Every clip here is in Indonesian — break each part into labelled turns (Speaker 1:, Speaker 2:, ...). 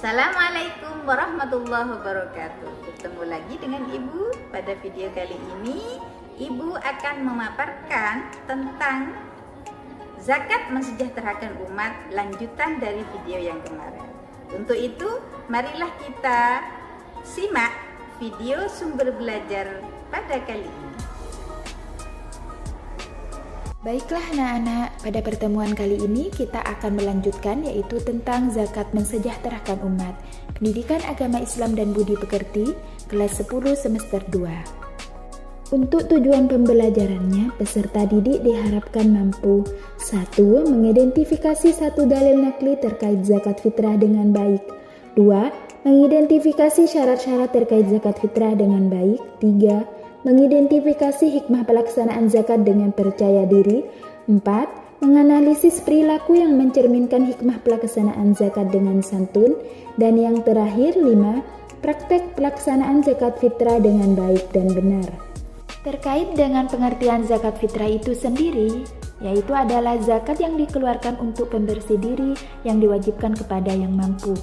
Speaker 1: Assalamualaikum warahmatullahi wabarakatuh. Bertemu lagi dengan Ibu. Pada video kali ini Ibu akan memaparkan tentang zakat mensejahterakan umat, lanjutan dari video yang kemarin. Untuk itu marilah kita simak video sumber belajar pada kali ini.
Speaker 2: Baiklah anak-anak, pada pertemuan kali ini kita akan melanjutkan yaitu tentang zakat mensejahterakan umat, Pendidikan Agama Islam dan Budi Pekerti, kelas 10 semester 2. Untuk tujuan pembelajarannya, peserta didik diharapkan mampu 1. Mengidentifikasi satu dalil nakli terkait zakat fitrah dengan baik. 2. Mengidentifikasi syarat-syarat terkait zakat fitrah dengan baik. 3. Mengidentifikasi hikmah pelaksanaan zakat dengan percaya diri. 4. Menganalisis perilaku yang mencerminkan hikmah pelaksanaan zakat dengan santun. Dan yang terakhir 5. Praktek pelaksanaan zakat fitrah dengan baik dan benar. Terkait dengan pengertian zakat fitrah itu sendiri, yaitu adalah zakat yang dikeluarkan untuk pembersih diri yang diwajibkan kepada yang mampu.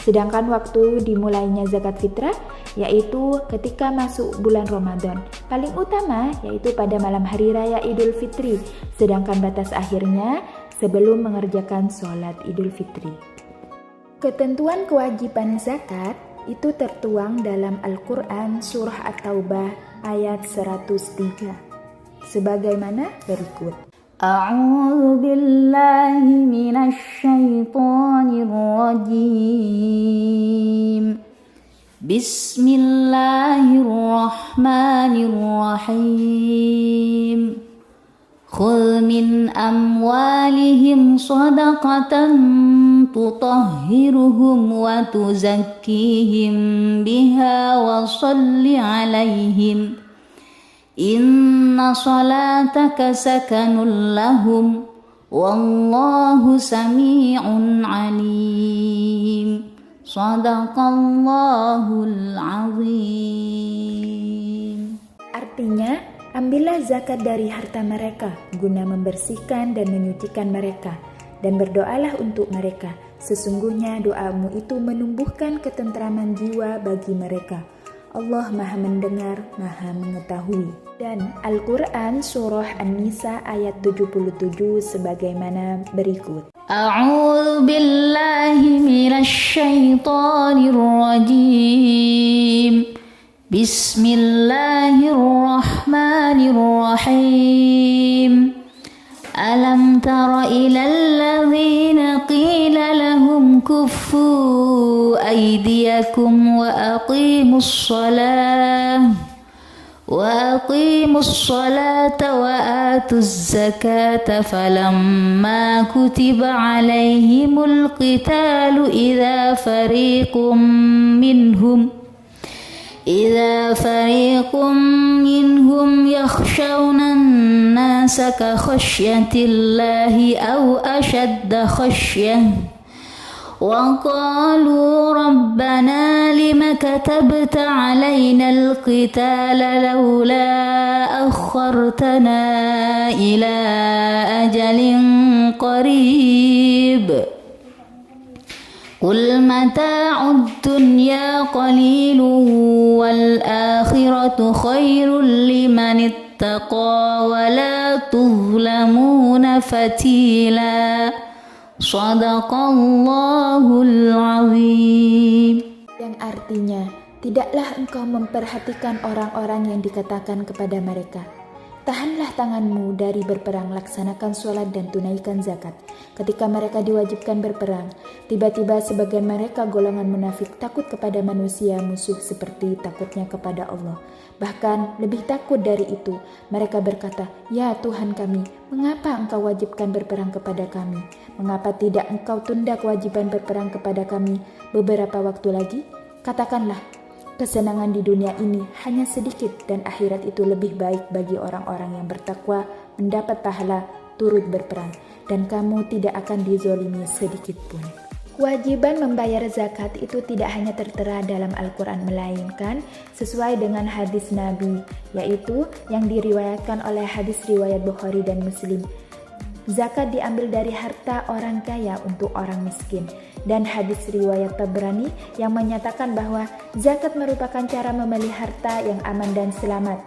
Speaker 2: Sedangkan waktu dimulainya zakat fitrah yaitu ketika masuk bulan Ramadan. Paling utama yaitu pada malam hari raya Idul Fitri, sedangkan batas akhirnya sebelum mengerjakan sholat Idul Fitri. Ketentuan kewajiban zakat itu tertuang dalam Al-Quran Surah At-Taubah ayat 103. Sebagaimana berikut. A'udzu billahi minasy syaithanir rajim. Bismillahirrahmanirrahim. Khudh min amwalihim shadaqatan tutahhiruhum wa tuzakkihim biha wa shalli 'alaihim. Inna salataka sakanun lahum wallahu sami'un alim. Shadaqallahul azim. Artinya, ambillah zakat dari harta mereka guna membersihkan dan menyucikan mereka, dan berdoalah untuk mereka. Sesungguhnya doamu itu menumbuhkan ketentraman jiwa bagi mereka. Allah Maha Mendengar, Maha Mengetahui. Dan Al-Quran Surah An-Nisa ayat 77 sebagaimana berikut. A'udzu billahi minasy syaithanir rajim. Bismillahirrahmanirrahim. Alam tara ilal ladzina qila lahum kuffu aydiyakum wa aqimus salata wa atuz zakata falamma kutiba alaihimul qitalu idza fariqum minhum yakhshawna an-nasa ka khashyatillahi aw ashadda khasyah wa qalu rabbana lima katabta alaina al-qitala lawla akhartana ila ajalin qarib. Qul mata'ud dunya qalilun wal akhiratu khairul liman ittaqa wa la tuzlamuna fatila. Shadaqallahul azim. Yang artinya, tidaklah engkau memperhatikan orang-orang yang dikatakan kepada mereka, tahanlah tanganmu dari berperang, laksanakan sholat dan tunaikan zakat. Ketika mereka diwajibkan berperang, tiba-tiba sebagian mereka golongan munafik takut kepada manusia musuh seperti takutnya kepada Allah. Bahkan lebih takut dari itu, mereka berkata, "Ya Tuhan kami, mengapa engkau wajibkan berperang kepada kami? Mengapa tidak engkau tunda kewajiban berperang kepada kami beberapa waktu lagi? Katakanlah, kesenangan di dunia ini hanya sedikit dan akhirat itu lebih baik bagi orang-orang yang bertakwa, mendapat pahala turut berperang, dan kamu tidak akan dizolimi sedikit pun." Kewajiban membayar zakat itu tidak hanya tertera dalam Al-Quran, melainkan sesuai dengan hadis Nabi, yaitu yang diriwayatkan oleh hadis riwayat Bukhari dan Muslim. Zakat diambil dari harta orang kaya untuk orang miskin. dan hadis riwayat Tabrani yang menyatakan bahwa zakat merupakan cara membeli harta yang aman dan selamat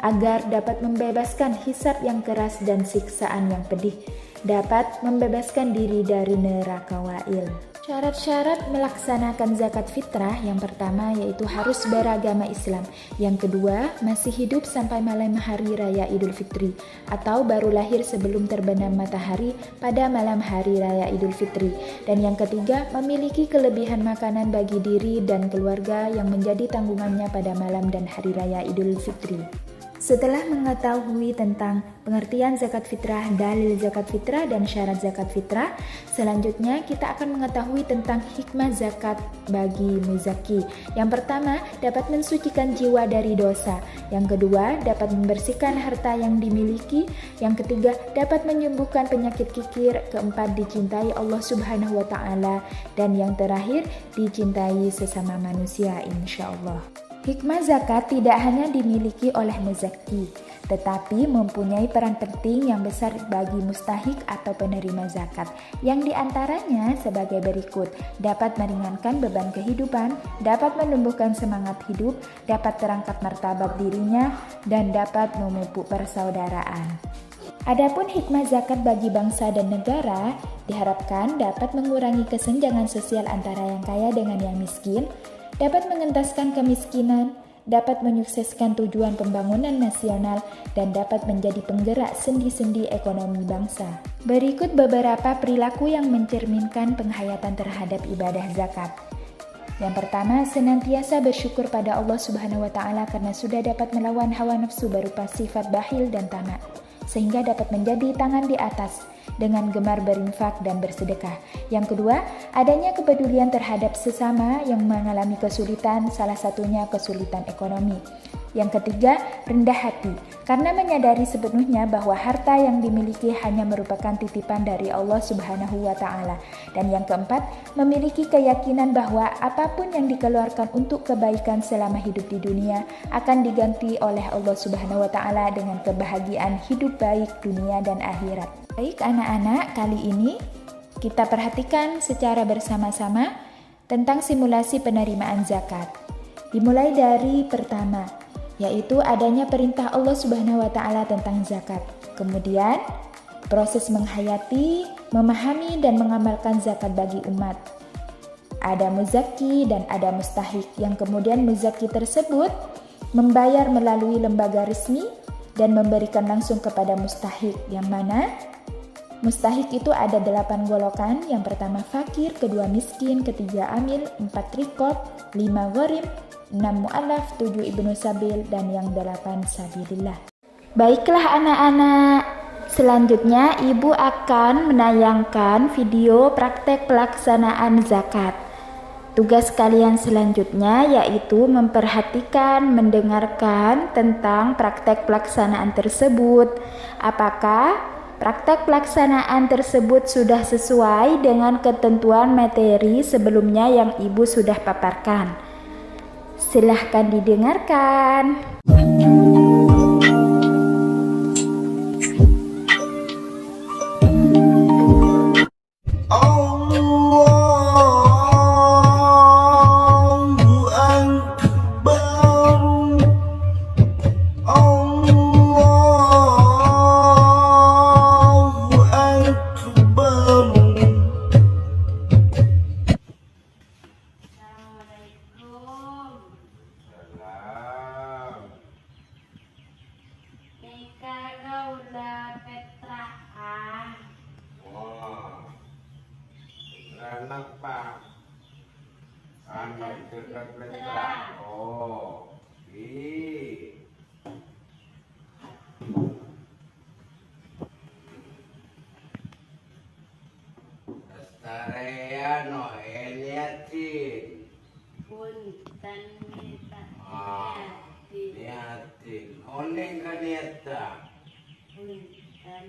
Speaker 2: agar dapat membebaskan hisab yang keras dan siksaan yang pedih, dapat membebaskan diri dari neraka wa'il. Syarat-syarat melaksanakan zakat fitrah yang pertama yaitu harus beragama Islam. Yang kedua, masih hidup sampai malam hari raya Idul Fitri atau baru lahir sebelum terbenam matahari pada malam hari raya Idul Fitri. Dan yang ketiga, memiliki kelebihan makanan bagi diri dan keluarga yang menjadi tanggungannya pada malam dan hari raya Idul Fitri. Setelah mengetahui tentang pengertian zakat fitrah, dalil zakat fitrah, dan syarat zakat fitrah, selanjutnya kita akan mengetahui tentang hikmah zakat bagi muzaki. Yang pertama, dapat mensucikan jiwa dari dosa. Yang kedua, dapat membersihkan harta yang dimiliki. Yang ketiga, dapat menyembuhkan penyakit kikir. Keempat, dicintai Allah Subhanahu wa Ta'ala. Dan yang terakhir, dicintai sesama manusia, insya Allah. Hikmah zakat tidak hanya dimiliki oleh muzaki, tetapi mempunyai peran penting yang besar bagi mustahik atau penerima zakat, yang diantaranya sebagai berikut: dapat meringankan beban kehidupan, dapat menumbuhkan semangat hidup, dapat terangkat martabat dirinya, dan dapat memupuk persaudaraan. Adapun hikmah zakat bagi bangsa dan negara diharapkan dapat mengurangi kesenjangan sosial antara yang kaya dengan yang miskin, dapat mengentaskan kemiskinan, dapat menyukseskan tujuan pembangunan nasional, dan dapat menjadi penggerak sendi-sendi ekonomi bangsa. Berikut beberapa perilaku yang mencerminkan penghayatan terhadap ibadah zakat. Yang pertama, senantiasa bersyukur pada Allah Subhanahu wa Ta'ala karena sudah dapat melawan hawa nafsu berupa sifat bakhil dan tamak, sehingga dapat menjadi tangan di atas dengan gemar berinfak dan bersedekah. Yang kedua, adanya kepedulian terhadap sesama yang mengalami kesulitan, salah satunya kesulitan ekonomi. Yang ketiga, rendah hati, karena menyadari sepenuhnya bahwa harta yang dimiliki hanya merupakan titipan dari Allah Subhanahu wa Ta'ala. Dan yang keempat, memiliki keyakinan bahwa apapun yang dikeluarkan untuk kebaikan selama hidup di dunia akan diganti oleh Allah Subhanahu wa Ta'ala dengan kebahagiaan hidup baik dunia dan akhirat. Baik anak-anak, kali ini kita perhatikan secara bersama-sama tentang simulasi penerimaan zakat. Dimulai dari pertama, yaitu adanya perintah Allah Subhanahu wa Ta'ala tentang zakat. Kemudian, proses menghayati, memahami, dan mengamalkan zakat bagi umat. Ada muzaki dan ada mustahik, yang kemudian muzaki tersebut membayar melalui lembaga resmi dan memberikan langsung kepada mustahik, yang mana mustahik itu ada 8 golongan. Yang pertama fakir, kedua miskin, ketiga amil, 4 rikob, 5 gharim, 6 mu'alaf, 7 ibnu sabil, dan yang 8 sabilillah. Baiklah anak-anak, selanjutnya ibu akan menayangkan video praktek pelaksanaan zakat. Tugas kalian selanjutnya yaitu memperhatikan, mendengarkan tentang praktek pelaksanaan tersebut. Apakah praktek pelaksanaan tersebut sudah sesuai dengan ketentuan materi sebelumnya yang ibu sudah paparkan? Silahkan didengarkan.
Speaker 3: Anak Pak, anak dekat letak. Oh, Lestariano Eliatin.
Speaker 4: Punten
Speaker 3: niatin. Oning ka niata.
Speaker 4: punten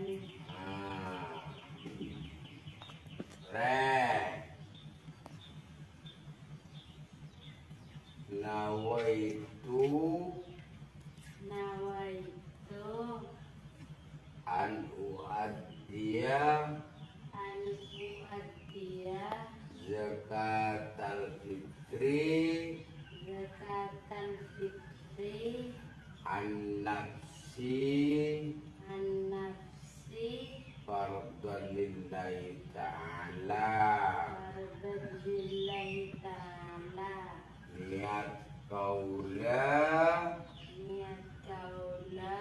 Speaker 4: nawaitu
Speaker 3: an uaddiya
Speaker 4: an uaddiya
Speaker 3: zakat zakat al-fitri
Speaker 4: zakatan fitri
Speaker 3: an-nafsi
Speaker 4: an-nafsi
Speaker 3: fardhan lillahi ta'ala.
Speaker 4: Billahi ta'ala.
Speaker 3: Niat kaula
Speaker 4: Niat kaula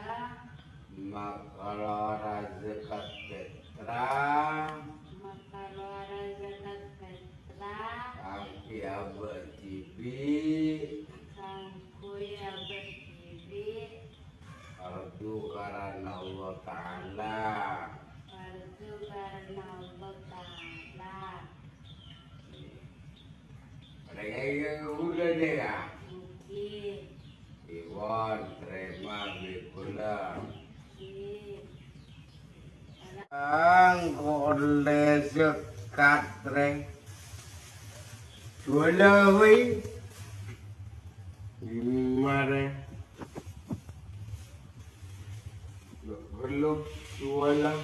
Speaker 3: makalara zakat fitrah
Speaker 4: maka luara zakat fitrah
Speaker 3: kaki abad tibi
Speaker 4: sangkuya berdiri
Speaker 3: fardu karena Allah Ta'ala.
Speaker 4: fardu karena Allah Ta'ala.
Speaker 3: Mereka yang udah deh ya.
Speaker 4: Mungkin
Speaker 3: Iwan terima bikula. Ang oleh zakat re. Jualawi. Gimana? Belum jualan.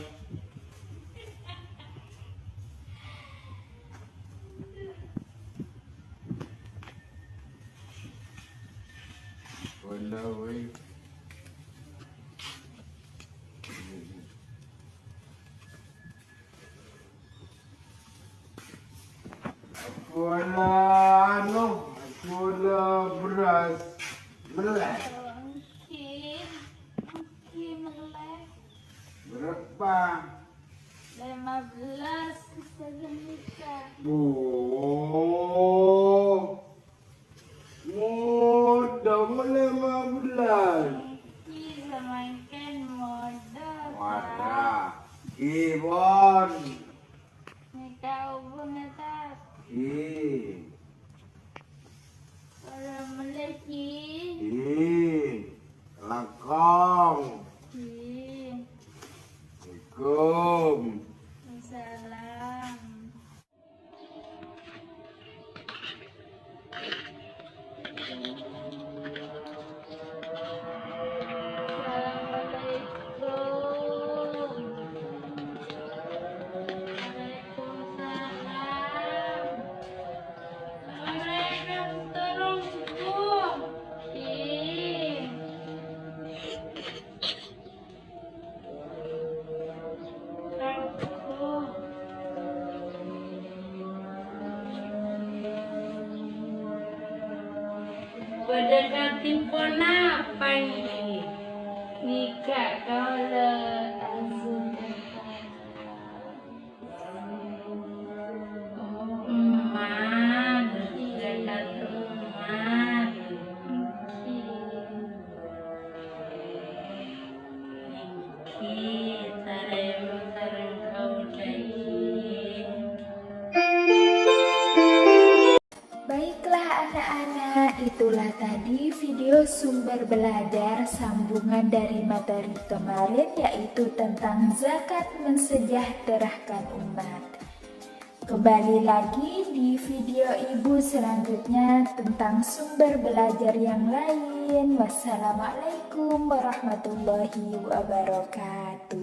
Speaker 3: Jualawi. Wala wala beras melek.
Speaker 4: mungkin melek
Speaker 3: Berapa?
Speaker 4: 15 sejuta.
Speaker 3: Oh, mudah 15.
Speaker 4: Mungkin semakin modal.
Speaker 3: Wadah, Iwan,
Speaker 4: Nikah ubun atas. Kalau meleki.
Speaker 3: Lakong, Assalamualaikum.
Speaker 4: Salam. Berdekati pun apa ini? Nikah kau langsung umat, dekat umat. Kita sareng kau
Speaker 2: Baiklah anak-anak, itulah tadi video sumber belajar sambungan dari materi kemarin, yaitu tentang zakat mensejahterakan umat. Kembali lagi di video ibu selanjutnya tentang sumber belajar yang lain. Wassalamualaikum warahmatullahi wabarakatuh.